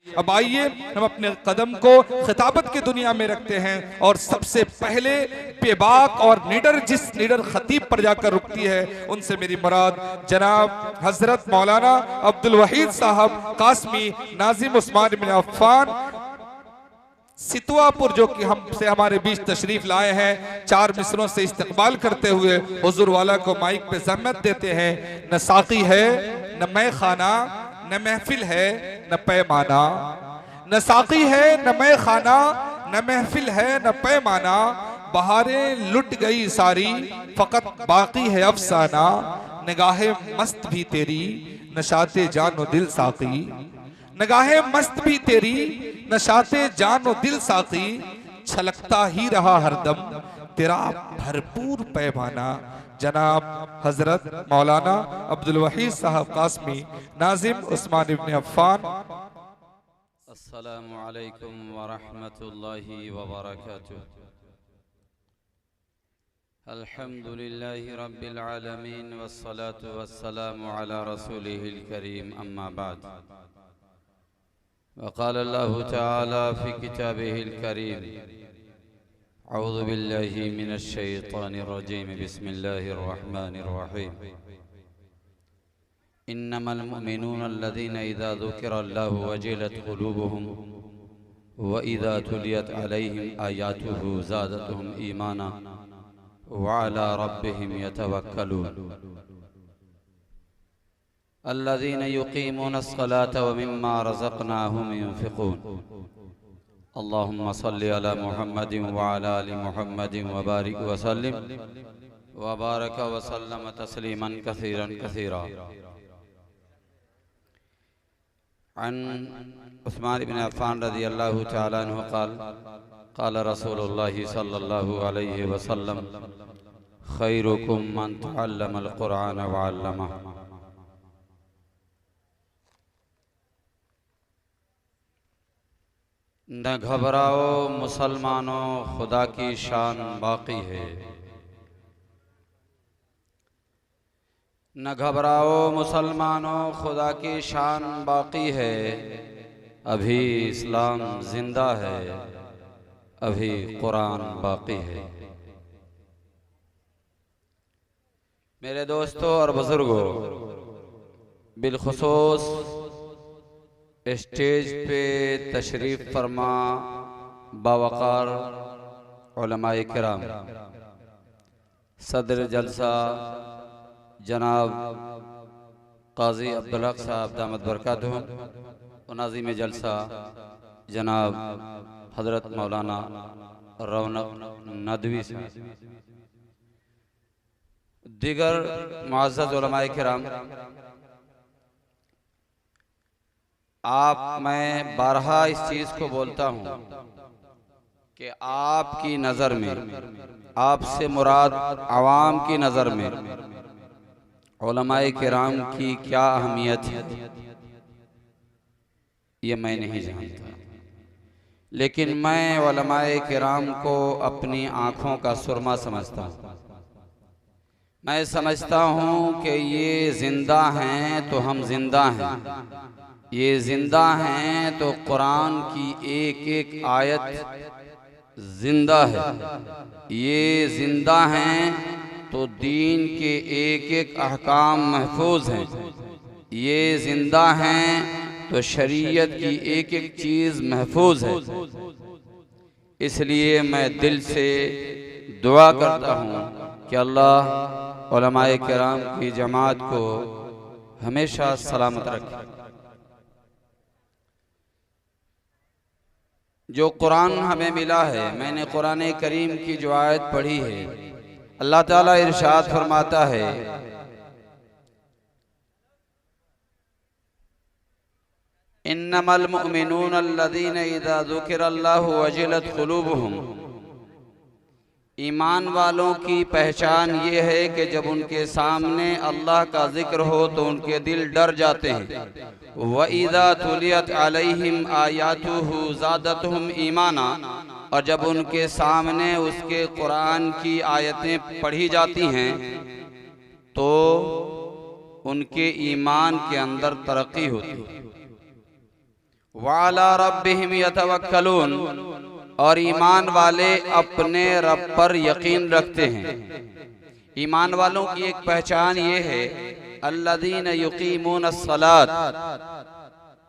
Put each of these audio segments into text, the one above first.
अब आइए हम अपने कदम को खिताबत की दुनिया में रखते हैं और सबसे पहले बेबाक और जिस निडर खतीब पर जाकर रुकती है उनसे मेरी मुराद जनाब हजरत मौलाना अब्दुल वहीद साहब कासमी नाजिम उस्मान बिन अफ्फान सितवापुर, जो कि हमसे हमारे बीच तशरीफ लाए हैं। 4 मिसरों से इस्तकबाल करते हुए हुजूर वाला को माइक पे ज़हमत देते हैं। न साकी है न मैं खाना, न महफिल है न पैमाना। न साकी है न मैं खाना, न महफिल है न पैमाना। बहारें लुट गई सारी, फकत बाकी है अफसाना। निगाहे मस्त भी तेरी, नशाते जानो दिल साकी। निगाहे मस्त भी तेरी, नशाते जानो दिल साकी। छलकता ही रहा हरदम तेरा भरपूर पैमाना। जनाब हजरत मौलाना अब्दुल वहीद साहब कासमी नाजिम उस्मान इब्न अफ्फान। अस्सलामु अलैकुम व रहमतुल्लाहि व बरकातुहू। अल्हम्दुलिल्लाहि रब्बिल आलमीन वस्सलातु वस्सलामु अला रसूलिहिल करीम, अम्मा बाद। वक़ाल अल्लाहु तआला फ़ी किताबिहिल करीम, अऊज़ु बिल्लाहि मिनश शैतानिर रजीम, बिस्मिल्लाहिर रहमानिर रहीम। इन्नमल मुमिनूना अल्लज़ीना इज़ा ज़ुकिरल्लाहु वजिलत क़ुलूबुहुम व इज़ा तुलियत अलैहिम आयातुहु ज़ादतहुम ईमाना व अला रब्बिहिम यतवक्कलून। अल्लज़ीना युक़ीमूनस्सलाता व मिम्मा रज़क़नाहुम युन्फ़िक़ून। अल्लाहुम्मा सल्लि अला मुहम्मदिन व अला आलि मुहम्मदिन व बारिक व सल्लिम व बारक व सल्लम तस्लीमन कसीरन कसीरा। अन उस्मान इब्न अफ़्फ़ान रज़ियल्लाहु तआला अन्हु क़ाल क़ाल रसूलुल्लाहि सल्लल्लाहु अलैहि वसल्लम, खैरुकुम मन तअल्लमल क़ुरआन व अल्लमह। न घबराओ मुसलमानों, खुदा की शान बाकी है। न घबराओ मुसलमानों, खुदा की शान बाकी है। अभी इस्लाम जिंदा है, अभी कुरान बाकी है। मेरे दोस्तों और बुजुर्गों, बिलखुसूस स्टेज पे तशरीफ फरमा बावकार उलमाए किराम, सदर जलसा जनाब काजी अब्दुल हक साहब दामद बरकातुहू, और नाज़िम जलसा जनाब हजरत मौलाना रौनक नदवी साहब, दीगर मुअज़्ज़ज़ उलमाए किराम, मैं बारहा इस चीज़ को बोलता हूँ कि आपकी नज़र में, आपसे मुराद आवाम की नज़र में उलमाए किराम की क्या अहमियत है ये मैं नहीं जानता, लेकिन मैं उलमाए किराम को अपनी आँखों का सुरमा समझता हूँ। मैं समझता हूँ कि ये जिंदा हैं तो हम जिंदा हैं, ये जिंदा हैं तो कुरान की एक एक आयत जिंदा है, ये जिंदा हैं तो दीन के एक एक अहकाम महफूज हैं, ये जिंदा हैं तो शरीयत की एक एक चीज़ महफूज है। इसलिए मैं दिल से दुआ करता हूँ कि अल्लाह उलमाए किराम की जमात को हमेशा सलामत रखे। जो कुरान हमें मिला है, मैंने कुरान करीम की जो आयत पढ़ी है, अल्लाह ताला इरशाद फरमाता है, इन्नमल मुमिनूना अल्लज़ीना इज़ा ज़ुकिरल्लाहु वजिलत क़ुलूबुहुम। ईमान वालों की पहचान ये है कि जब उनके सामने अल्लाह का जिक्र हो तो उनके दिल डर जाते हैं। व इज़ा तुलियत अलैहिम आयातुहु ज़ादतहुम ईमाना, और जब उनके सामने उसके कुरान की आयतें पढ़ी जाती हैं तो उनके ईमान के अंदर तरक्की होती है। वाला रब्बिहिम यतवक्कलून, और ईमान वाले अपने रब पर यकीन रखते हैं। ईमान वालों की एक पहचान ये है अल्लज़ीन युकीमून अस्सलात,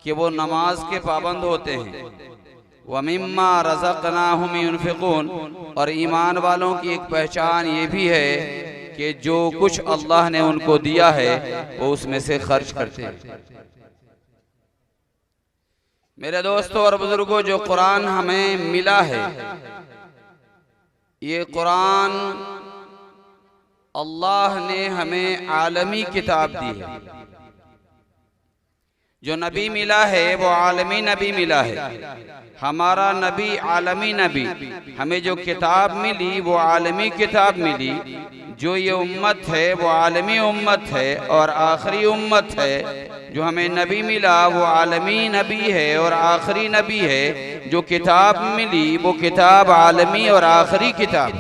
कि वो नमाज के पाबंद होते हैं। व मिम्मा रज़क़नाहुम युनफ़िक़ून, और ईमान वालों की एक पहचान ये भी है कि जो कुछ अल्लाह ने उनको दिया है वो उसमें से खर्च करते हैं। मेरे दोस्तों और बुजुर्गों, जो कुरान हमें मिला है, ये कुरान अल्लाह ने हमें आलमी किताब दी है। जो नबी मिला है वो आलमी नबी मिला है। हमारा नबी आलमी नबी, हमें जो किताब मिली वो आलमी किताब मिली। जो ये उम्मत है वो आलमी उम्मत है और आखिरी उम्मत है। जो हमें नबी मिला वो आलमी नबी है और आखिरी नबी है। जो किताब मिली वो किताब आलमी और आखिरी किताब।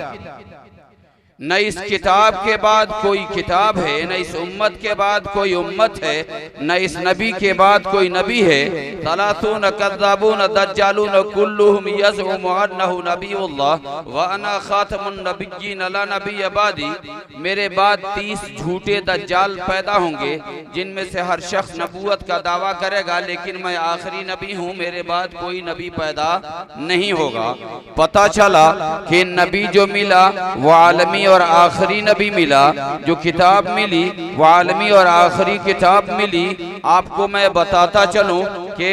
न इस किताब के बाद कोई किताब है, न इस उम्मत के बाद कोई उम्मत है, न इस नबी के बाद कोई नबी है। सलासून कज़्ज़ाबून दज्जालून कुल्लुहुम यज़उमु अन्नहु नबियुल्लाह व अना खातमुन नबिय्यीन ला नबिय्य बादी। मेरे बाद 30 झूठे दज्जाल पैदा होंगे जिनमें से हर शख्स नबूवत का दावा करेगा, लेकिन मैं आखिरी नबी हूँ, मेरे बाद कोई नबी पैदा नहीं होगा। पता चला कि नबी जो मिला वो आलमी और आखिरी नबी मिला। जो किताब मिली वो आलमी और आखिरी किताब मिली। आपको मैं बताता चलूं कि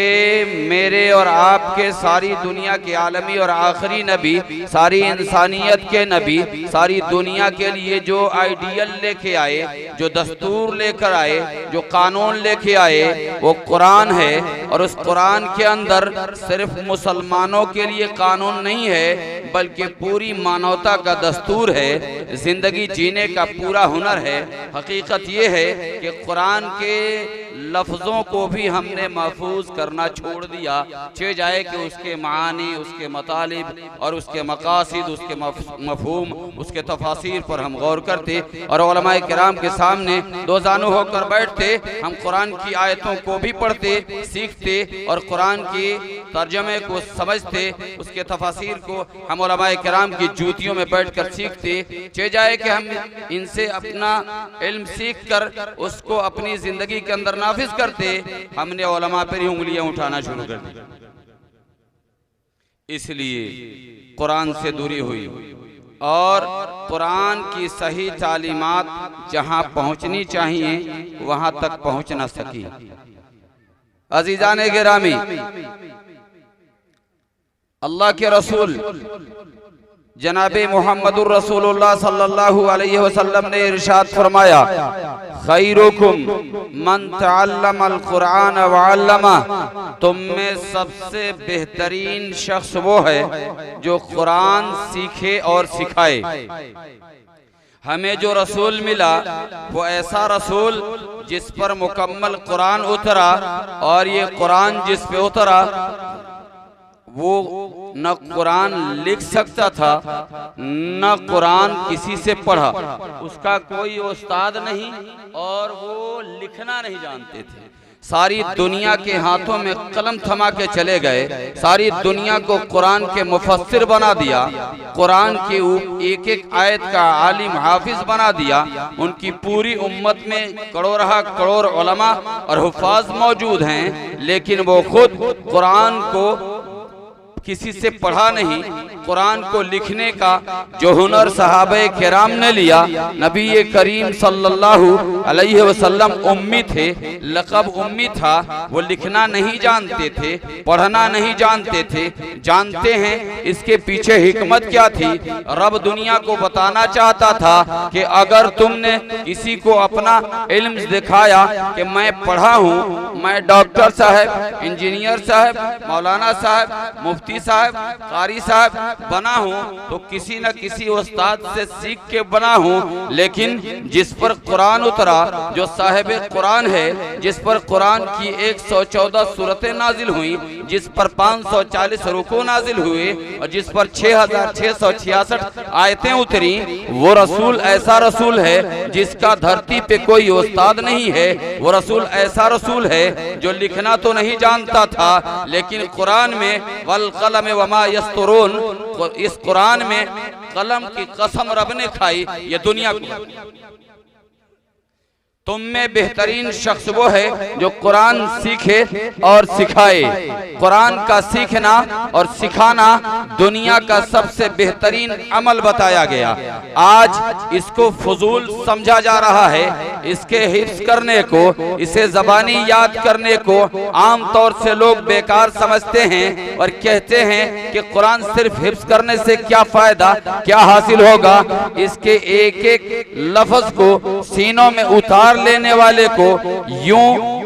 मेरे और आपके सारी दुनिया के आलमी और आखिरी नबी, सारी इंसानियत के नबी, सारी दुनिया के लिए जो आइडियल लेके आए, जो दस्तूर लेकर आए, जो कानून लेके आए, वो कुरान है। और उस कुरान के अंदर सिर्फ मुसलमानों के लिए कानून नहीं है, बल्कि पूरी मानवता का दस्तूर है, जिंदगी जीने का पूरा हुनर है। हकीकत ये है कि कुरान के लफ्ज़ों को भी हमने महफूज करना छोड़ दिया। चे जाए कि उसके मानी, उसके मतालिब और उसके मकासिद, उसके मफहूम, उसके तफासिर पर हम गौर करते और उलमाए किराम के सामने दो जानू होकर बैठते। हम कुरान की आयतों को भी पढ़ते, सीखते और कुरान की तर्जमे को समझते, उसके तफासिर को हम उलमाए किराम की जूतियों में बैठकर सीखते। चे जाए कि हम इनसे अपना इल्म सीख कर उसको अपनी जिंदगी के अंदर नाफिज करते, हमने उलमा पर ही उंगलियां उठाना शुरू कर दी। इसलिए कुरान से दूरी हुई और कुरान की सही तालीमात जहां पहुंचनी चाहिए वहां तक पहुंच न सकी। अजीजान गिरामी, अल्लाह के रसूल जनाबे मुहम्मदुर रसूलुल्लाह सल्लल्लाहु अलैहि वसल्लम ने इरशाद फरमाया, खैरुकुम मन तअल्लमल कुरान व अल्लमा, तुम में सबसे बेहतरीन शख्स वो है जो कुरान सीखे और सिखाए। हमें जो रसूल मिला वो ऐसा रसूल जिस पर मुकम्मल कुरान उतरा, और ये कुरान जिस पे उतरा वो न कुरान लिख सकता था न कुरान किसी से पढ़ा, उसका कोई उस्ताद नहीं और वो लिखना नहीं जानते थे। सारी दुनिया के हाथों में कलम थमा के चले गए, सारी दुनिया को कुरान के मुफस्सिर बना दिया, कुरान की एक एक आयत का आलिम हाफिज बना दिया। उनकी पूरी उम्मत में करोड़ उलमा और हुफाज मौजूद हैं, लेकिन वो खुद कुरान को किसी से पढ़ा नहीं। कुरान को लिखने का जो हुनर सहाबे किराम ने लिया, नबी करीम सल्लल्लाहु अलैहि वसल्लम उम्मी थे, लक़ब उम्मी था। वो लिखना नहीं जानते थे, पढ़ना नहीं जानते थे। जानते हैं इसके पीछे हिकमत क्या थी? रब दुनिया को बताना चाहता था कि अगर तुमने किसी को अपना इल्म दिखाया कि मैं पढ़ा हूँ, मैं डॉक्टर साहब, इंजीनियर साहब, मौलाना साहब, मुफ्ती साहब, कारी साहब बना हूँ, तो किसी न किसी उस्ताद से सीख के बना हूँ। लेकिन जिस पर कुरान उतरा, जो साहिब कुरान है, जिस पर कुरान की 114 सूरतें नाजिल हुई, जिस पर 540 रुकू नाजिल हुए और जिस पर 6666 आयतें उतरी, वो रसूल ऐसा रसूल है जिसका धरती पे कोई उस्ताद नहीं है। वो रसूल ऐसा रसूल है जो लिखना तो नहीं जानता था, लेकिन कुरान में वल कलम वमा यस्तुरून, इस कुरान में कलम की कसम रब ने खाई, ये दुनिया को। तुम में बेहतरीन शख्स वो है जो कुरान सीखे और सिखाए। कुरान का सीखना और सिखाना दुनिया का सबसे बेहतरीन अमल बताया गया। आज इसको फजूल समझा जा रहा है। इसके हिफ्ज करने को, इसे ज़बानी याद करने को आम तौर से लोग बेकार समझते हैं और कहते हैं कि कुरान सिर्फ हिफ्ज करने से क्या फायदा, क्या हासिल होगा। इसके एक एक लफ्ज को सीनों में उतार लेने वाले को यूं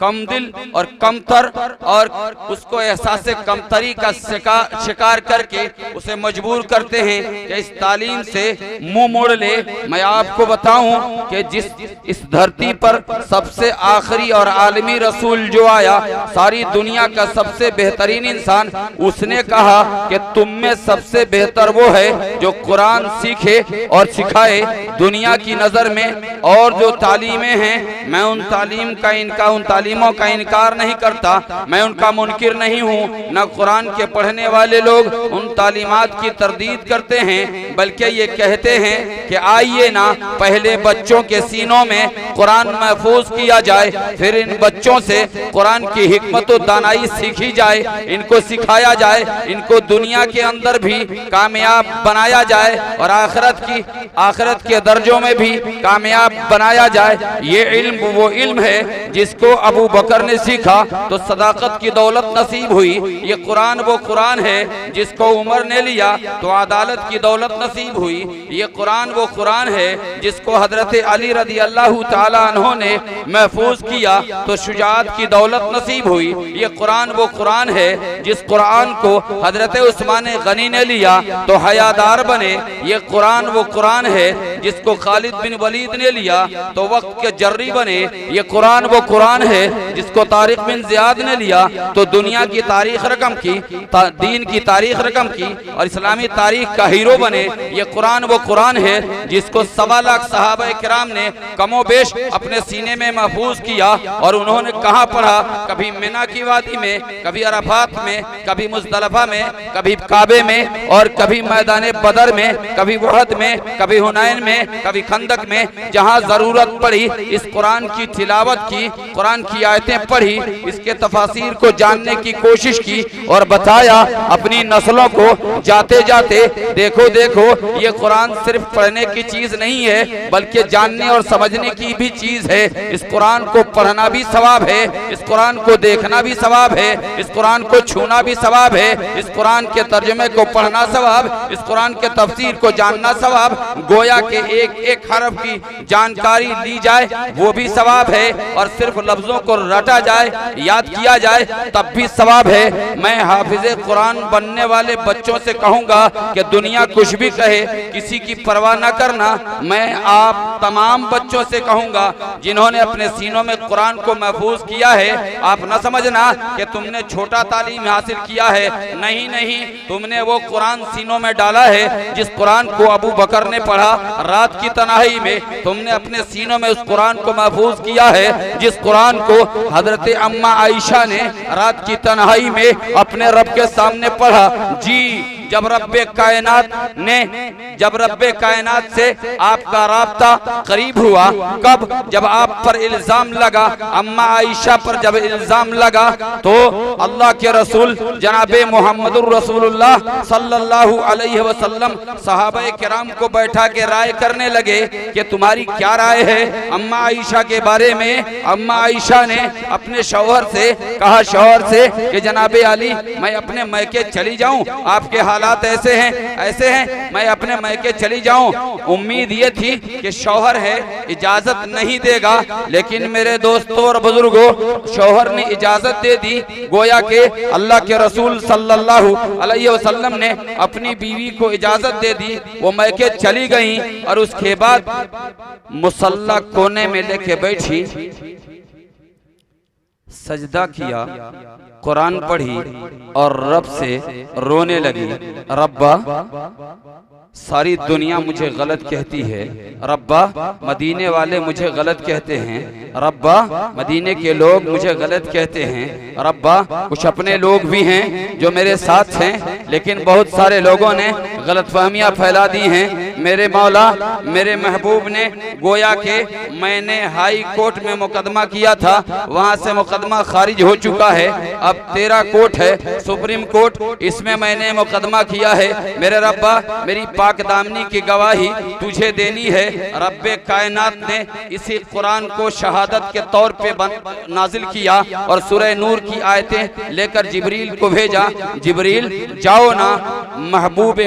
कम दिल और कमतर, और उसको एहसास कमतरी का शिकार करके उसे मजबूर करते हैं कि इस तालीम से मुंह मोड़ ले। मैं आपको बताऊं कि इस धरती पर सबसे आखिरी और आलमी रसूल जो आया, सारी दुनिया का सबसे बेहतरीन इंसान, उसने कहा कि तुम में सबसे बेहतर वो है जो कुरान सीखे और सिखाए। दुनिया की नजर में और जो तालीमें हैं, मैं उन तालीमों का इनकार नहीं करता, मैं उनका मुनकिर नहीं हूँ। न कुरान के पढ़ने वाले लोग उन तालीमात की तरदीद करते हैं, बल्कि ये कहते हैं कि आइए ना पहले बच्चों के सीनों में कुरान महफूज किया जाए, फिर इन बच्चों से कुरान की हिकमत और दानाई सीखी जाए, इनको सिखाया जाए, इनको दुनिया के अंदर भी कामयाब बनाया जाए और आखिरत के दर्जों में भी कामयाब बनाया जाए। ये इल्म वो इल्म है जिसको अबू बकर ने सीखा तो सदाकत की दौलत नसीब हुई। ये कुरान वो कुरान है जिसको उमर ने लिया तो अदालत की दौलत नसीब हुई। ये कुरान वो कुरान है जिसको हजरत अली रज़ी अल्लाह ताला अन्हो ने महफूज किया तो शुजाअत की दौलत नसीब हुई। ये कुरान वो कुरान है जिस कुरान को हजरत उस्मान गनी ने लिया तो हयादार बने। ये कुरान वो कुरान है जिसको खालिद बिन वलीद ने लिया तो वक्त के जर्री बने। ये कुरान वो कुरान है जिसको तारिक बिन ज़ियाद ने लिया तो दुनिया की तारीख रकम की, दीन की तारीख रकम की और इस्लामी तारीख का हीरो बने। ये कुरान वो कुरान है जिसको 1.25 लाख सहाबा किराम ने कमोबेश अपने सीने में महफूज किया और उन्होंने कहाँ पढ़ा, कभी मिना की वादी में, कभी अरफात में, कभी मुज़दलिफा में, कभी काबे में और कभी मैदान बदर में, कभी वहद में, कभी हुनैन में, कभी खंदक में। जहाँ जरूरत पड़ी इस कुरान की तिलावत की, कुरान की आयतें पढ़ी, इसके तफासीर को जानने की कोशिश की और बताया अपनी नस्लों को जाते जाते देखो ये कुरान सिर्फ पढ़ने की चीज नहीं है बल्कि जानने और समझने की भी चीज है। इस कुरान को पढ़ना भी सवाब है, इस कुरान को देखना भी सवाब है, इस कुरान को छूना भी सवाब है, इस कुरान के तर्जुमे को पढ़ना सवाब, इस कुरान के तफसीर को जानना सवाब। गोया के एक एक हरफ की जानकारी ली जाए वो भी सवाब है और सिर्फ लफ्जों को रटा जाए, याद किया जाए तब भी सवाब है। मैं हाफिज़े कुरान बनने वाले बच्चों से कहूँगा कि दुनिया कुछ भी कहे किसी की परवाह न करना। मैं आप तमाम बच्चों से कहूँगा जिन्होंने अपने सीनों में कुरान को महफूज किया है, आप न समझना कि तुमने छोटा तालीम हासिल किया है, नहीं, तुमने वो कुरान सीनों में डाला है जिस कुरान को अबू बकर ने पढ़ा रात की तन्हाई में। तुमने अपने सीनों में उस कुरान को महफूज किया है जिस कुरान को हजरत अम्मा आयशा ने रात की तन्हाई में अपने रब के सामने पढ़ा। जी, जब रब्बे कायनात से आपका राब्ता करीब हुआ, कब? जब आप पर इल्जाम लगा, अम्मा आयशा पर जब इल्जाम लगा तो अल्लाह के रसूल जनाबे मोहम्मदुर रसूलुल्लाह सल्लल्लाहु अलैहि वसल्लम सहाबा किराम को बैठा के राय करने लगे कि तुम्हारी क्या राय है अम्मा आयशा के बारे में। अम्मा आयशा ने अपने शौहर से कहा, शौहर से कि जनाबे अली मैं अपने मैके चली जाऊं, आपके हालात ऐसे हैं, मैं अपने मैके चली जाऊं। उम्मीद ये थी कि शौहर है इजाजत नहीं देगा, लेकिन मेरे दोस्तों और बुजुर्गों शौहर ने इजाजत दे दी। गोया के अल्लाह के रसूल सल्लल्लाहु अलैहि वसल्लम ने अपनी बीवी को इजाजत दे दी, वो मैके चली गई और उसके बाद मुसल्ला कोने में लेके बैठी, सजदा किया, कुरान पढ़ी और रब से रोने लगी, रब्बा सारी दुनिया मुझे गलत कहती है, रब्बा मदीने वाले मुझे गलत कहते हैं, रब्बा मदीने के लोग मुझे गलत कहते हैं, रब्बा कुछ अपने लोग भी हैं जो मेरे साथ हैं, लेकिन बहुत सारे लोगों ने गलतफहमियां फैला दी हैं। मेरे मौला, मेरे महबूब ने गोया के मैंने हाई कोर्ट में मुकदमा किया था, वहां से मुकदमा खारिज हो चुका है, अब तेरा कोर्ट है सुप्रीम कोर्ट, इसमें मैंने मुकदमा किया है। मेरे रब्बा, मेरी पाक दामनी की गवाही तुझे देनी है। रब्बे कायनात ने इसी कुरान को शहादत के तौर पे नाजिल किया और सूरह नूर की आयतें लेकर जिब्रील को भेजा। जिब्रील जाओ ना, महबूब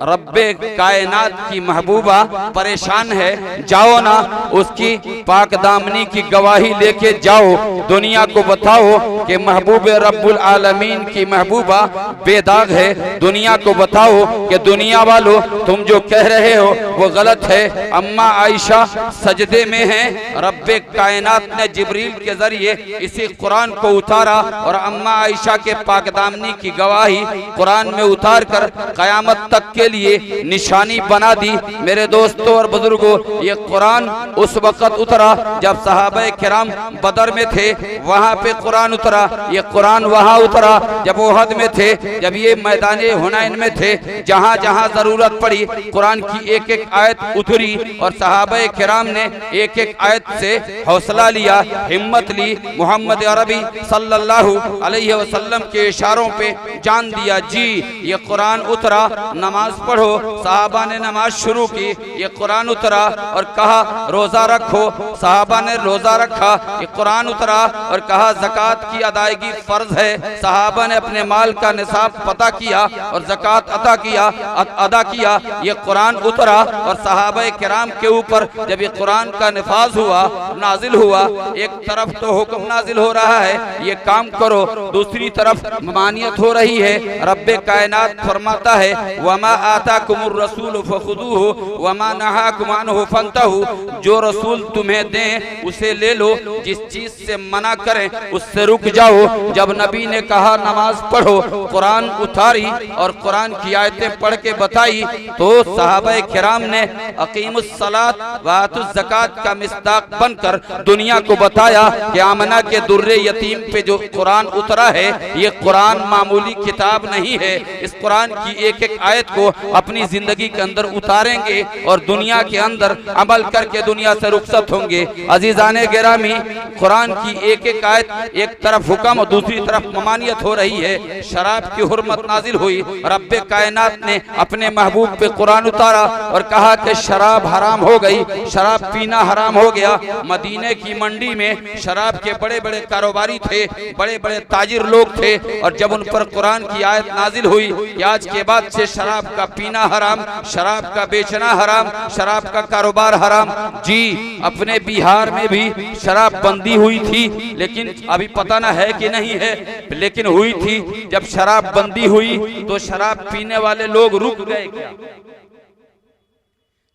रब्बे कायनात की महबूबा परेशान है, जाओ ना उसकी पाक दामनी की गवाही लेके जाओ, दुनिया को बताओ कि महबूब रब्बुल आलमीन की महबूबा बेदाग है। दुनिया को बताओ कि दुनिया वालों तुम जो कह रहे हो वो गलत है। अम्मा आयशा सजदे में हैं, रब्बे कायनात ने जिब्रील के जरिए इसी कुरान को उतारा और अम्मा आयशा के पाकदामनी की गवाही कुरान में उतार कर कयामत तक के लिए निशानी बना दी। मेरे दोस्तों और बुजुर्गों, ये कुरान उस वक्त उतरा जब सहाबा किराम बदर में थे, वहाँ पे कुरान उतरा। ये कुरान वहाँ उतरा जब ओहद में थे, जब ये मैदाने हुनैन में थे, जहाँ जहाँ जरूरत पड़ी कुरान की एक एक आयत उतरी और सहाबा किराम ने एक एक आयत से हौसला लिया, हिम्मत ली। मोहम्मद अरबी सल्लल्लाहु अलैहि वसल्लम के इशारों पे जान दिया, जी ये कुरान उतरा, नमाज पढ़ो। सहाबा ने नमाज शुरू की, ये कुरान उतरा और कहा रोजा रखो, सहाबा ने रोजा रखा। ये कुरान उतरा और कहा ज़कात की अदायगी फर्ज है, सहाबा ने अपने माल का निसाब पता किया और ज़कात अदा किया। ये कुरान उतरा और सहाबा किराम के ऊपर जब ये कुरान का निफाज हुआ, नाजिल हुआ, एक तरफ तो हुक्म नाजिल हो रहा है ये काम करो, दूसरी तरफ ममानियत हो रही है। रब्बे कायनात फरमाता है वमा आताकुमुर रसूल फखुदूहु वमा नहाकुम अन्हु फंतहु, जो रसूल तुम्हें दें उसे ले लो, जिस चीज से मना करें उससे रुक जाओ। जब नबी ने कहा नमाज पढ़ो, कुरान उतारी और कुरान की आयतें पढ़ के बताई, तो सहाबा किराम ने अकीमुस सलात व आतुज ज़कात का मिस्दाक बनकर दुनिया को बताया कि आमना के दुर्रे यतीम पे जो कुरान उतरा है ये कुरान मामूली किताब नहीं है। इस कुरान की एक एक आयत को अपनी जिंदगी के अंदर उतारेंगे और दुनिया के अंदर अमल करके दुनिया से रुखसत होंगे। अजीजाने गिरामी, कुरान की एक एक आयत, एक तरफ हुक्म और दूसरी तरफ ममानियत हो रही है। शराब की हुर्मत नाजिल हुई, रब्बे कायनात ने अपने महबूब पे कुरान उतारा और कहा कि शराब हराम हो गई, शराब पीना हराम हो गया। मदीने की मंडी में शराब के बड़े बड़े कारोबारी थे, बड़े बड़े ताजिर लोग थे, और जब उन पर कुरान की आयत नाजिल हुई कि आज के बाद से शराब का पीना हराम, शराब का बेचना हराम, शराब का कारोबार हराम। जी अपने बिहार में भी शराब बंदी हुई थी, लेकिन अभी पता ना है कि नहीं है, लेकिन हुई थी। जब शराब बंदी हुई तो शराब पीने वाले लोग रुक गए क्या?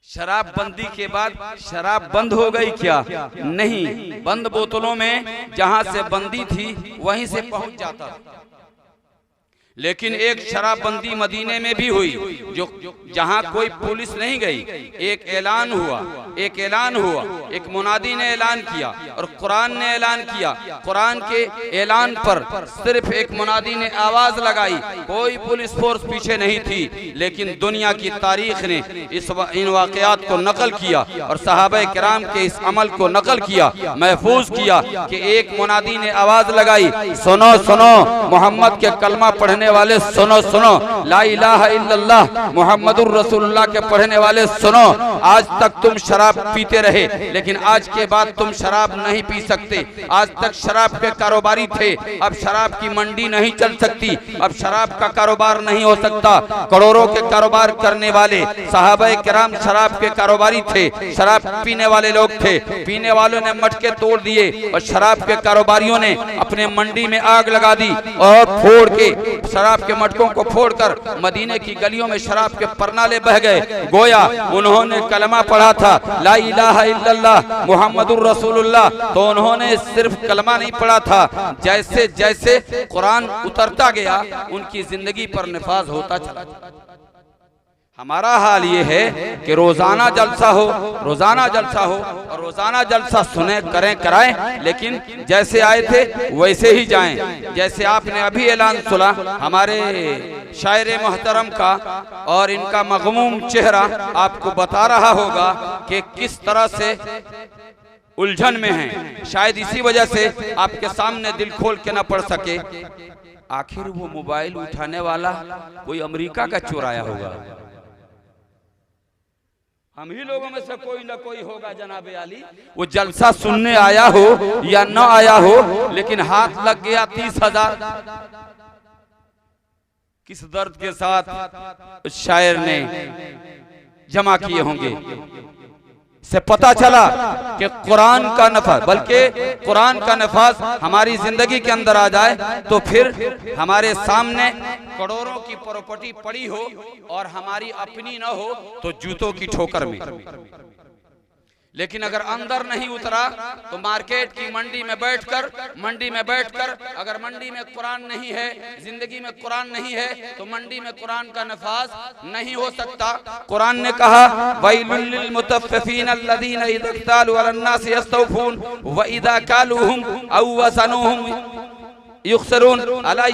शराब बंदी के बाद शराब बंद हो गई क्या? नहीं, बंद बोतलों में जहां से बंदी थी वहीं से पहुंच जाता। लेकिन एक शराबबंदी मदीने में भी हुई, जो जहां कोई पुलिस नहीं गई। एक ऐलान हुआ, एक मुनादी ने ऐलान किया और कुरान ने ऐलान किया। कुरान के ऐलान पर सिर्फ एक मुनादी ने आवाज लगाई, कोई पुलिस फोर्स पीछे नहीं थी। लेकिन दुनिया की तारीख ने इन वाकयात को नकल किया और सहाबा किराम के इस अमल को नकल किया, महफूज किया कि एक मुनादी ने आवाज लगाई, सुनो सुनो मोहम्मद के कलमा पढ़ने वाले सुनो सुनो, ला इलाहा इल्लल्लाह मुहम्मदुर रसूलुल्लाह के पढ़ने वाले सुनो। आज तक तुम शराब पीते रहे, लेकिन आज के बाद तुम शराब नहीं पी सकते। आज तक शराब के कारोबारी थे, अब शराब की मंडी नहीं चल सकती, अब शराब का कारोबार नहीं हो सकता। करोड़ों के कारोबार करने वाले सहाबा किराम शराब के कारोबारी थे, शराब पीने वाले लोग थे। पीने वालों ने मटके तोड़ दिए और शराब के कारोबारियों ने अपने मंडी में आग लगा दी और फोड़ के शराब के मटकों को फोड़कर मदीने की गलियों में शराब के परनाले बह गए। गोया उन्होंने कलमा पढ़ा था, ला इलाहा इल्लल्लाह मुहम्मदुर रसूलुल्लाह, तो उन्होंने सिर्फ कलमा नहीं पढ़ा था, जैसे जैसे कुरान उतरता गया उनकी जिंदगी पर निफाज होता चला। हमारा हाल ये है कि रोजाना जलसा हो और रोजाना जलसा सुने करें कराएं, लेकिन जैसे आए थे वैसे ही जाएं। जैसे आपने अभी ऐलान सुना हमारे शायर मोहतरम का, और इनका मगमूम चेहरा आपको बता रहा होगा कि किस तरह से उलझन में हैं। शायद इसी वजह से आपके सामने दिल खोल के न पढ़ सके। आखिर वो मोबाइल उठाने वाला कोई अमेरिका का चोराया होगा। हम ही लोगों में से कोई ना कोई होगा जनाबे आली, वो जलसा सुनने आया हो या न आया हो, लेकिन हाथ लग गया 30,000। किस दर्द के साथ उस शायर ने जमा किए होंगे। से पता चला कि कुरान का नफाज, बल्कि कुरान का नफाज हमारी जिंदगी के अंदर आ जाए तो फिर हमारे सामने करोड़ों की प्रॉपर्टी पड़ी हो और हमारी अपनी न हो तो जूतों की ठोकर में। लेकिन अगर अंदर नहीं उतरा तो मार्केट की मंडी में बैठकर अगर मंडी में कुरान नहीं है, जिंदगी में कुरान नहीं है, तो मंडी में कुरान का नफाज नहीं हो सकता। कुरान ने कहा वैलुल लिल मुतफ्फिफीन अल्लज़ीना इज़ा इक्तालू अलन्नासि यस्तौफून व इज़ा कालूहुम औ वज़नूहुम युख्सरून अला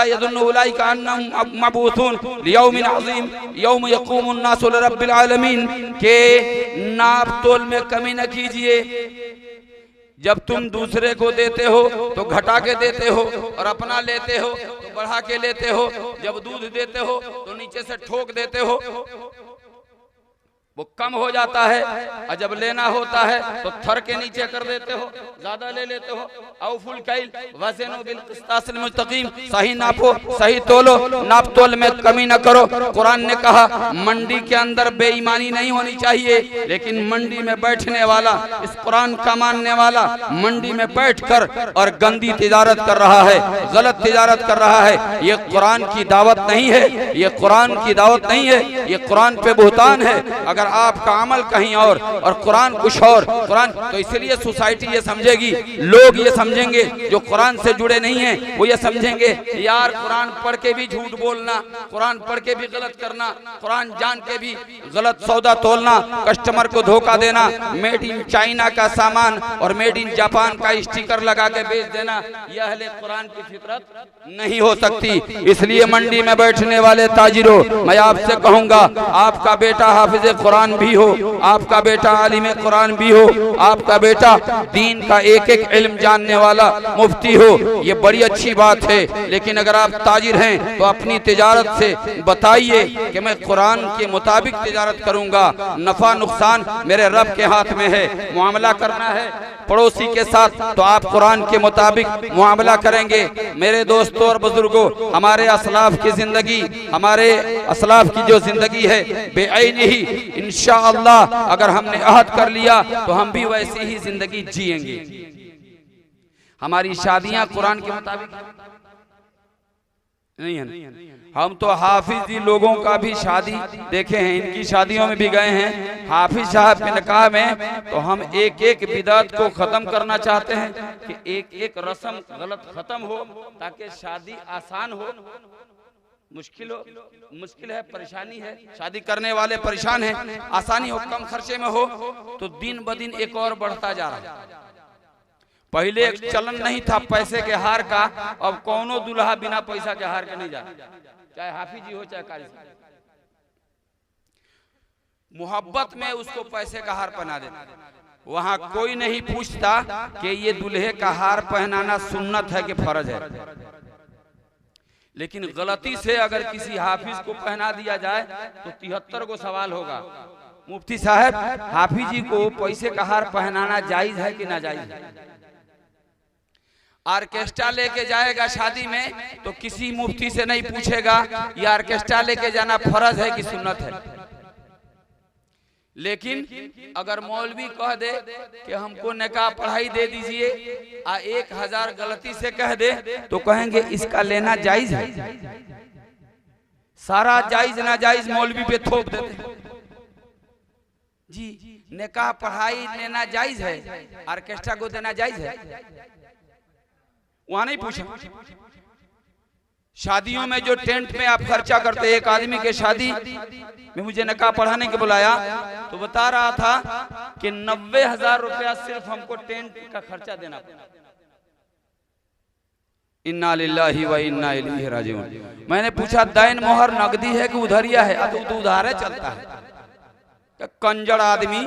यदुन्नु उलाइका अन्नहुम मबूथून लियौमिन अज़ीम यौम यक़ूमुन नासु लिरब्बिल आलमीन। के नाप तोल में कमी न कीजिए। जब तुम दूसरे को देते हो तो घटा के देते हो, और अपना लेते हो तो बढ़ा के लेते हो। जब दूध देते हो तो नीचे से ठोक देते हो, वो कम हो जाता है, और जब लेना होता है तो थर के नीचे कर देते हो, ज्यादा ले लेते हो। औफुल कैल वज़नु बिल क़िस्तासिल मुस्तक़ीम, सही नापो, सही तोलो, नाप तोल में कमी न करो। कुरान ने कहा मंडी के अंदर बेईमानी नहीं होनी चाहिए, लेकिन मंडी में बैठने वाला, इस कुरान का मानने वाला मंडी में बैठकर और गंदी तिजारत कर रहा है, गलत तिजारत कर रहा है। ये कुरान की दावत नहीं है, ये कुरान की दावत नहीं है, ये कुरान पे बुहतान है। अगर आपका अमल कहीं और कुरान कुछ और, कुरान तो इसलिए सोसाइटी ये समझेगी, लोग ये समझेंगे जो कुरान से जुड़े नहीं हैं, वो ये समझेंगे यार कुरान पढ़ के भी झूठ बोलना, कुरान पढ़ के भी गलत करना, कुरान जान के भी गलत सौदा तोलना, कस्टमर को धोखा देना, मेड इन चाइना का सामान और मेड इन जापान का स्टिकर लगा के बेच देना, यह अहले कुरान की फितरत नहीं हो सकती। इसलिए मंडी में बैठने वाले ताजिरों, मैं आपसे कहूंगा आपका बेटा हाफिज कुरान भी हो, आपका बेटा आलिम कुरान भी हो, आपका बेटा दीन का एक एक इल्म जानने वाला मुफ्ती हो, ये बड़ी अच्छी बात है। लेकिन अगर आप ताजिर हैं तो अपनी तिजारत से बताइए कि मैं कुरान के मुताबिक तिजारत करूंगा। नफा नुकसान मेरे रब के हाथ में है। मुआमला करना है पड़ोसी के साथ तो आप कुरान के मुताबिक मुआमला करेंगे। मेरे दोस्तों और बुजुर्गों, हमारे असलाफ की जिंदगी, हमारे असलाफ की जो जिंदगी है बेअईन ही इंशाअल्लाह अगर हमने अहद कर लिया तो हम भी वैसी ही जिंदगी जिएंगे। हमारी शादियां कुरान के मुताबिक नहीं है। हम तो हाफिजी लोगों का भी शादी देखे हैं, इनकी शादियों में भी गए हैं। हाफिज साहब के निकाह में तो हम एक एक बिदात को खत्म करना चाहते हैं कि एक एक रस्म गलत खत्म हो ताकि शादी आसान हो। मुश्किल है, परेशानी है, शादी करने वाले परेशान हैं। आसानी हो, कम खर्चे में हो, तो दिन ब दिन एक और बढ़ता जा रहा है। पहले एक चलन नहीं था पैसे के हार का, अब कौनो दुल्हा बिना पैसा के हार के नहीं जाता, चाहे हाफिजी हो चाहे कारी। मोहब्बत में उसको पैसे का हार पहना देता। वहां कोई नहीं पूछता कि ये दूल्हे का हार पहनाना सुन्नत है कि फर्ज है। लेकिन गलती से अगर किसी हाफिज को पहना दिया जाए तो 73 को सवाल होगा, मुफ्ती साहब हाफिजी को पैसे का हार पहनाना जायज है कि नाजायज है? ऑर्केस्ट्रा लेके जाएगा शादी में तो किसी मुफ्ती से नहीं पूछेगा ये ऑर्केस्ट्रा लेके जाना फर्ज है कि सुन्नत है। लेकिन अगर मौलवी कह दे कि हमको निकाह पढ़ाई दे दीजिए, 1000 गलती से कह दे तो कहेंगे इसका लेना जायज है। सारा जायज नाजायज मौलवी पे थोप देते जी। निकाह पढ़ाई लेना जायज है, ऑर्केस्ट्रा को देना जायज है? वहां नहीं पूछा। शादियों में जो टेंट में आप खर्चा करते, एक आदमी के शादी में मुझे निकाह पढ़ाने के बुलाया तो बता रहा था कि 90,000 रुपया सिर्फ हमको टेंट का खर्चा देना पड़ा। इन्ना लिल्लाहि व इन्ना इलैहि राजिऊन। मैंने पूछा दैन मोहर नकदी है कि उधरिया है? तो उधार है चलता है। कंजड़ आदमी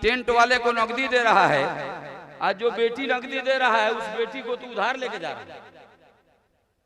टेंट वाले को नकदी दे रहा है, आज जो बेटी नकदी दे रहा है उस बेटी को तू उधार लेके जा रहा है।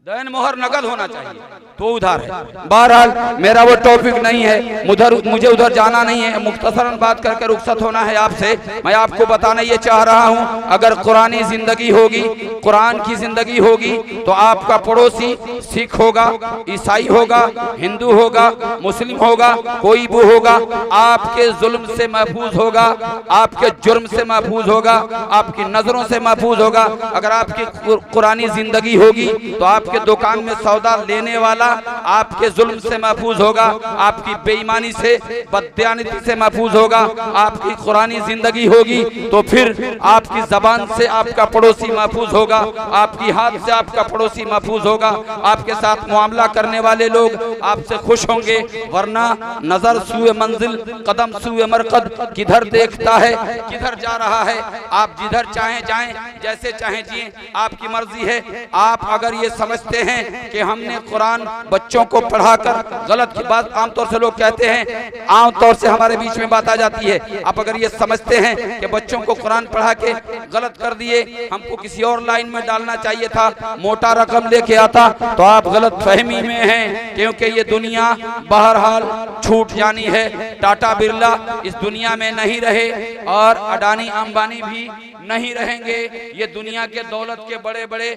दैन मोहर नगद होना चाहिए तो उधार है। बहरहाल मेरा वो टॉपिक नहीं है, मुझे उधर जाना नहीं है। मुख्तसरन बात करके रुखसत होना है आपसे। मैं आपको बताना ये चाह रहा हूँ, अगर कुरानी जिंदगी होगी, कुरान की जिंदगी होगी तो आपका पड़ोसी सिख होगा, ईसाई होगा, हिंदू होगा, मुस्लिम होगा, कोई भी होगा, आपके जुल्म से महफूज होगा, आपके जुर्म से महफूज होगा, आपकी नजरों से महफूज होगा। अगर आपकी कुरानी जिंदगी होगी तो आपके दुकान में सौदा लेने वाला आपके जुल्म से महफूज होगा, आपकी बेईमानी से, बददियानती से महफूज होगा। आपकी कुरानी जिंदगी होगी तो फिर आपकी जबान से आपका पड़ोसी महफूज होगा, आपकी हाथ से आपका पड़ोसी महफूज होगा। आपके साथ मुआमला करने वाले लोग आपसे खुश होंगे, वरना नजर सुए मंजिल कदम सुए मरकद, किधर देखता है किधर जा रहा है। आप जिधर चाहें जाएं, जैसे चाहें जिए, आपकी मर्जी है। आप अगर ये समझते हैं कि हमने कुरान बच्चों को पढ़ाकर गलत की बात, आमतौर से लोग कहते हैं, आमतौर से हमारे बीच में बात आ जाती है, आप अगर ये समझते हैं कि बच्चों को कुरान पढ़ा के गलत कर दिए, हमको किसी और लाइन में डालना चाहिए था, मोटा रकम लेके आता, तो आप गलत फहमी में हैं। क्योंकि ये दुनिया बहरहाल छूट जानी है। टाटा बिरला इस दुनिया में नहीं रहे और अडानी अंबानी भी नहीं रहेंगे। ये दुनिया के दौलत के बड़े बड़े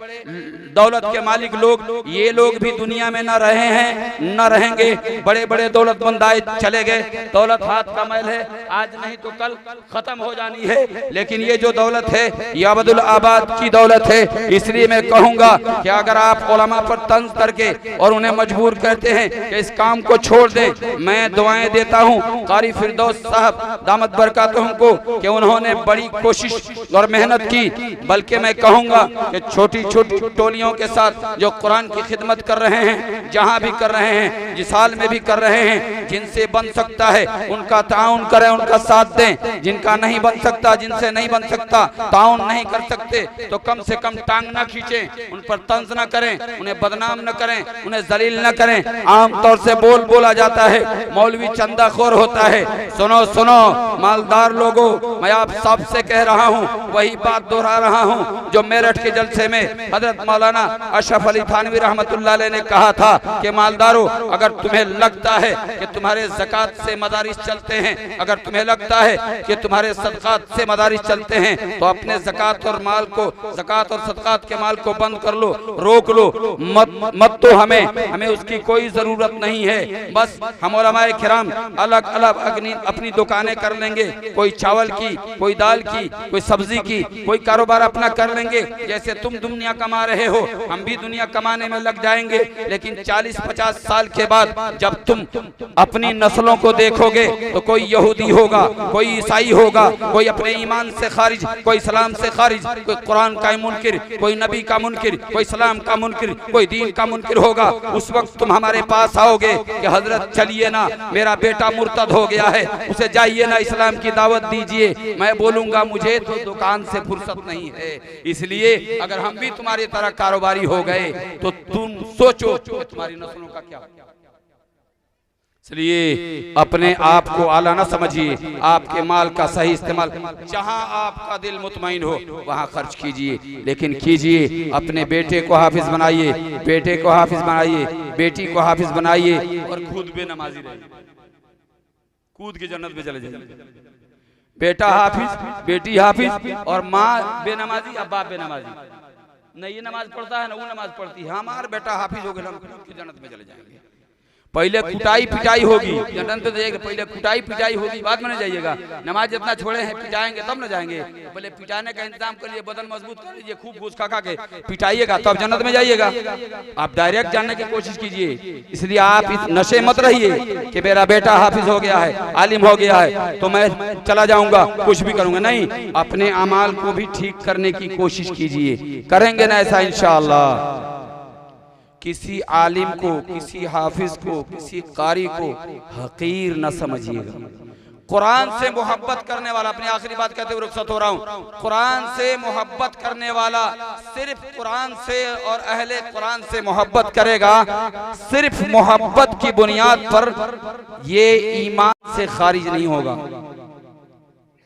दौलत के मालिक लोग, ये लोग भी दुनिया में न रहे हैं न रहेंगे। बड़े बड़े दौलतमंद आए चले गए, दौलत हाथ का मैल है, आज नहीं तो कल खत्म हो जानी है। लेकिन ये जो दौलत है ये अबदुल आबाद की दौलत है। इसलिए मैं कहूँगा कि अगर आप उलमा पर तंज करके और उन्हें मजबूर करते हैं कि इस काम को छोड़ दे, मैं दुआएं देता हूँ कारी फिरदौस साहब दामत बरकातुहुम को कि उन्होंने बड़ी कोशिश और मेहनत की। बल्कि मैं कहूँगा कि छोटी छोटी टोलियों के साथ जो कुरान की खिदमत कर रहे हैं, जहाँ भी कर रहे हैं, जिस हाल में भी कर रहे हैं, जिनसे बन सकता है उनका ताउन करें, उनका साथ दें। जिनका नहीं बन सकता, जिनसे नहीं बन सकता, ताउन नहीं कर सकते, तो कम से कम टांग ना खींचें, उन पर तंज न करें, उन्हें बदनाम न करें, उन्हें जलील न करें। आमतौर से बोला जाता है मौलवी चंदाखोर होता है। सुनो सुनो मालदार लोगों, मैं आप सबसे कह रहा हूँ, वही बात दोहरा रहा हूँ जो मेरठ के जलसे में हजरत मौलाना अशरफ अली थानवी रहमतुल्लाह अलैह ने कहा था कि मालदारों, अगर तुम्हें लगता है कि तुम्हारे ज़कात से मदारिस चलते हैं, अगर तुम्हें लगता है कि तुम्हारे सदकात से मदारिस चलते हैं, तो अपने ज़कात और माल को, ज़कात और सदकात के माल को बंद कर लो, रोक लो, मत तो हमें उसकी कोई जरूरत नहीं है। बस हम उलमाए किराम अलग अलग अपनी दुकानें कर लेंगे, कोई चावल की, कोई दाल की, कोई सब्जी की, कोई कारोबार अपना कर लेंगे। जैसे तुम दुनिया कमा रहे हो, हम भी दुनिया कमाने में लग जाएंगे। लेकिन 40-50 साल के बाद जब तुम अपनी नस्लों को देखोगे तो कोई यहूदी होगा, कोई ईसाई होगा, कोई अपने ईमान से खारिज, कोई इस्लाम से खारिज, कोई कुरान का मुनकिर, कोई नबी का मुनकिर, कोई इस्लाम का मुनकिर, कोई दीन का मुनकिर होगा। उस वक्त तुम हमारे पास आओगे कि हजरत चलिए ना, मेरा बेटा मुर्तद हो गया है, उसे जाइए ना इस्लाम की दावत दीजिए। मैं बोलूंगा मुझे तो दुकान से फुर्सत नहीं है। इसलिए अगर हम भी तुम्हारी तरह कारोबारी हो गए तो तुम सोचो तुम्हारी नस्लों का क्या। इसलिए अपने आप को आला न समझिए, आपके माल का सही इस्तेमाल, जहां आपका दिल मुतमईन हो वहां खर्च कीजिए, लेकिन कीजिए अपने बेटे को हाफिज बनाइए, बेटे को हाफिज बनाइए, बेटी को हाफिज बनाइए और खुद बेनमाजी रहिए, कूद के जन्नत में चले जाइए। बेटा हाफिज, बेटी हाफिज और माँ बेनमाजी, अब बाप बेनमाजी, न ये नमाज पढ़ता है न वो नमाज पढ़ती है। हमारा बेटा हाफिज हो गया, हम जन्नत में चले जाएंगे। पहले कुटाई पिटाई होगी, जन्नत में जाइएगा, पहले कुटाई पिटाई होगी, बाद में न जाइएगा। नमाज जितना छोड़े हैं पिटाएंगे तब न जाएंगे। पहले पिटाने का इंतजाम करिए, बदन मजबूत कर लीजिए, खूब घूस खा के पिटाइएगा तब जन्नत में जाइएगा। आप डायरेक्ट जानने की कोशिश कीजिए। इसलिए आप इस नशे मत रहिए कि मेरा बेटा हाफिज हो गया है, आलिम हो गया है तो मैं चला जाऊंगा, कुछ भी करूंगा। नहीं, अपने अमाल को भी ठीक करने की कोशिश कीजिए। करेंगे ना ऐसा इंशाअल्लाह। किसी आलिम को, किसी हाफिज को, किसी कारी को हकीर न समझिएगा। कुरान से मोहब्बत करने वाला, अपनी आखिरी बात कहते हुए रुखसत हो रहा हूँ, कुरान से मोहब्बत करने वाला सिर्फ कुरान से और अहले कुरान से मोहब्बत करेगा, सिर्फ मोहब्बत की बुनियाद पर ये ईमान से खारिज नहीं होगा,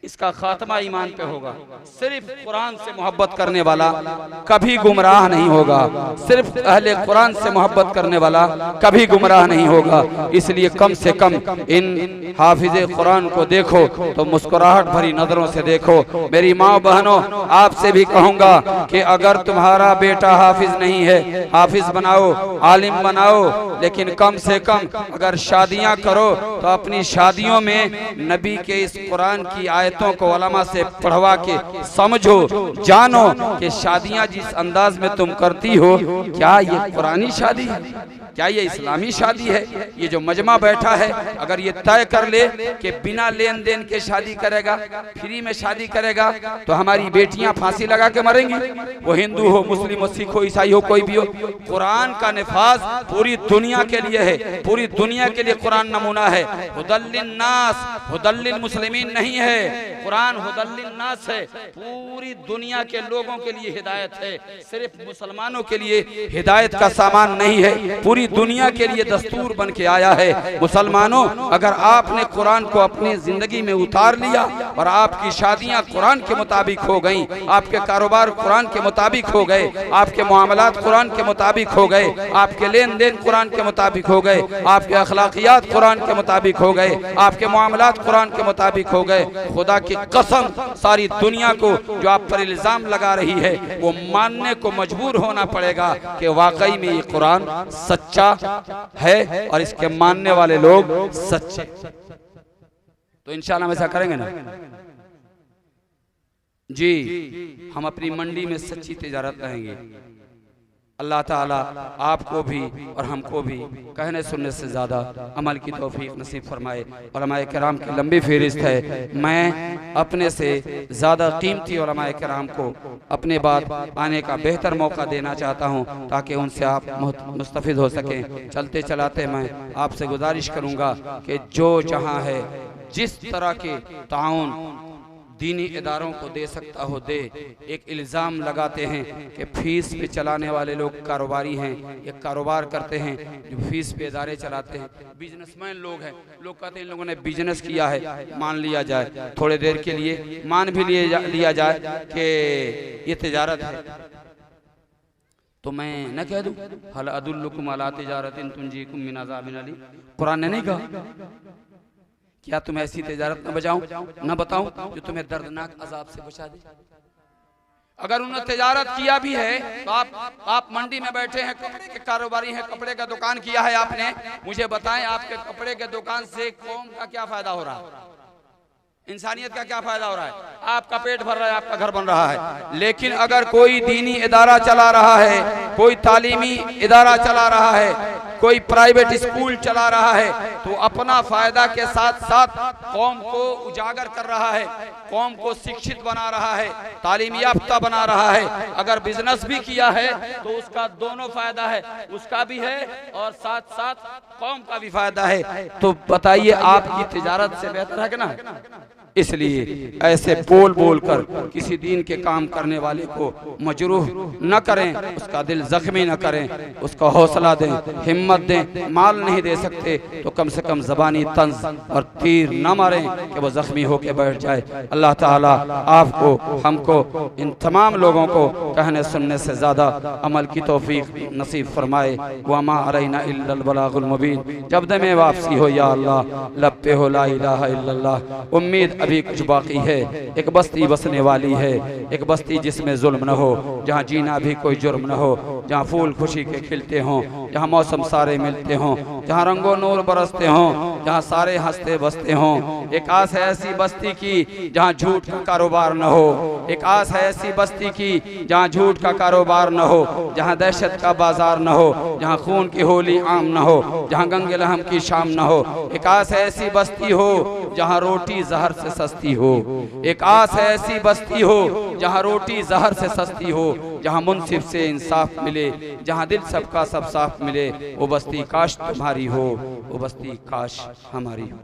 इसका खात्मा ईमान पे होगा। सिर्फ कुरान से मोहब्बत करने वाला कभी गुमराह नहीं होगा, सिर्फ अहले कुरान से मोहब्बत करने वाला कभी गुमराह नहीं होगा। इसलिए कम से कम इन हाफिज़े कुरान को देखो तो मुस्कुराहट भरी नजरों से देखो। मेरी माँ बहनों, आपसे भी कहूँगा कि अगर तुम्हारा बेटा हाफिज नहीं है, हाफिज बनाओ, आलिम बनाओ, लेकिन कम से कम अगर शादियाँ करो तो अपनी शादियों में नबी के इस कुरान की आयतों को उलमा से पढ़वा के समझो, जानो कि शादियां जिस अंदाज में तुम करती हो, क्या ये कुरानी शादी है, क्या ये इस्लामी शादी है? ये जो मजमा बैठा है अगर ये तय कर ले कि बिना लेन देन के शादी करेगा, फ्री में शादी करेगा, तो हमारी बेटियां फांसी लगा के मरेंगी, वो हिंदू हो, मुस्लिम हो, सिख हो, ईसाई हो, कोई भी हो। कुरान का निफाज पूरी दुनिया के लिए है, पूरी दुनिया के लिए कुरान नमूना है। हुदल्लिन नास, हुदल्लिल मुस्लिमीन नहीं है, कुरान हुदल्लिन नास है, पूरी दुनिया के लोगों के लिए हिदायत है, सिर्फ मुसलमानों के लिए हिदायत का सामान नहीं है, पूरी दुनिया के लिए दस्तूर बन के आया है। मुसलमानों, अगर आपने कुरान को अपनी जिंदगी में उतार लिया और आपकी शादियां कुरान के मुताबिक हो गईं, आपके कारोबार कुरान के मुताबिक हो गए, आपके मामलात कुरान के मुताबिक हो गए, आपके लेन देन कुरान के मुताबिक हो गए, आपके अखलाकियात कुरान के मुताबिक हो गए, आपके मामलात कुरान के मुताबिक हो गए, खुदा की कसम सारी दुनिया को जो आप पर इल्जाम लगा रही है वो मानने को मजबूर होना पड़ेगा कि वाकई में ये कुरान सच्चा है और इसके मानने वाले लोग सच्चे। तो इंशाअल्लाह हम ऐसा करेंगे ना जी, हम अपनी मंडी में सच्ची तिजारत रहेंगे। अल्लाह ताला आपको भी और हमको भी कहने सुनने से ज़्यादा अमल की तौफीक नसीब फरमाए। उलमाए किराम की लंबी फहरिस्त है, मैं अपने से ज़्यादा कीमती उलमाए किराम को अपने बाद आने का बेहतर मौका देना चाहता हूँ ताकि उनसे आप मुस्तफ़िद हो सकें। चलते चलाते मैं आपसे गुजारिश करूँगा कि जो जहाँ है, जिस तरह के ताउन दीनी इदारों को दे सकता हो दे। एक इल्ज़ाम लगाते हैं कि फीस पे चलाने वाले लोग कारोबारी हैं, ये कारोबार करते हैं जो फीस पे इदारे चलाते हैं, बिजनेसमैन लोग हैं। लोग कहते हैं इन लोगों ने बिजनेस किया है, मान लिया जाए, थोड़े देर के लिए मान भी लिया जाए कि ये तिजारत है, तो मैं न कह दूं हल अदुल्लुकुम अला तिजारतिन तुंजीकुम मिन अज़ाबिन अलीम। कुरान ने नहीं कहा क्या तुम ऐसी तिजारत न बताऊं जो तुम्हें दर्दनाक अजाब से बचा दे? अगर उन्होंने तिजारत किया भी है तो आप मंडी में बैठे हैं, कपड़े के कारोबारी हैं, कपड़े का दुकान किया है आपने, मुझे बताएं आपके कपड़े के दुकान से कौम का क्या फायदा हो रहा है, इंसानियत का क्या फायदा हो रहा है? आपका पेट भर रहा है, आपका घर बन रहा है। लेकिन अगर कोई दीनी इदारा चला रहा है, कोई तालीमी इदारा चला रहा है, कोई प्राइवेट स्कूल चला रहा है, तो अपना फायदा के साथ साथ कौम को उजागर कर रहा है, कौम को शिक्षित बना रहा है, तालीम याफ्ता बना रहा है। अगर बिजनेस भी किया है तो उसका दोनों फायदा है, उसका भी है और साथ साथ कौम का भी फायदा है। तो बताइए आपकी तिजारत से बेहतर है कि ना? इसलिए ऐसे बोल बोल कर किसी दीन के काम करने वाले को मजरूह न करें, उसका दिल जख्मी न करें, उसको हौसला दें, हिम्मत दें। माल नहीं दे सकते तो कम से कम ज़बानी तंज और तीर न मारें कि वो जख्मी होकर बैठ जाए। अल्लाह ताला आपको हमको इन तमाम लोगों को कहने सुनने से ज़्यादा अमल की तौफीक नसीब फरमाए। वमा अलैना इल्लल बलागुल मुबीन। जब दमे वापसी हो या अल्लाह, लब पे हो ला इलाहा इल्लल्लाह। उम्मीद अभी कुछ बाकी है। एक बस्ती बसने वाली है, एक बस्ती जिसमें जुल्म न हो, जहाँ जीना भी कोई जुर्म न हो, जहाँ फूल खुशी के खिलते हों, जहाँ मौसम सारे मिलते हों, जहाँ रंगो नूर बरसते हों, जहाँ सारे हंसते बसते हों। एक आस है ऐसी बस्ती की जहाँ झूठ का कारोबार न हो। एक आस है ऐसी बस्ती की जहाँ झूठ का कारोबार न हो, जहाँ दहशत का बाजार न हो, जहाँ खून की होली आम न हो, जहाँ गंगे लहम की शाम न हो। एक आस है ऐसी बस्ती हो जहाँ रोटी जहर से सस्ती हो। एक आस है ऐसी बस्ती हो जहाँ रोटी जहर से सस्ती हो, जहाँ मुनसिफ से इंसाफ मिले, जहाँ दिल सबका सब साफ मिले, वो बस्ती काश तुम्हारी हो, वो बस्ती काश हमारी हो।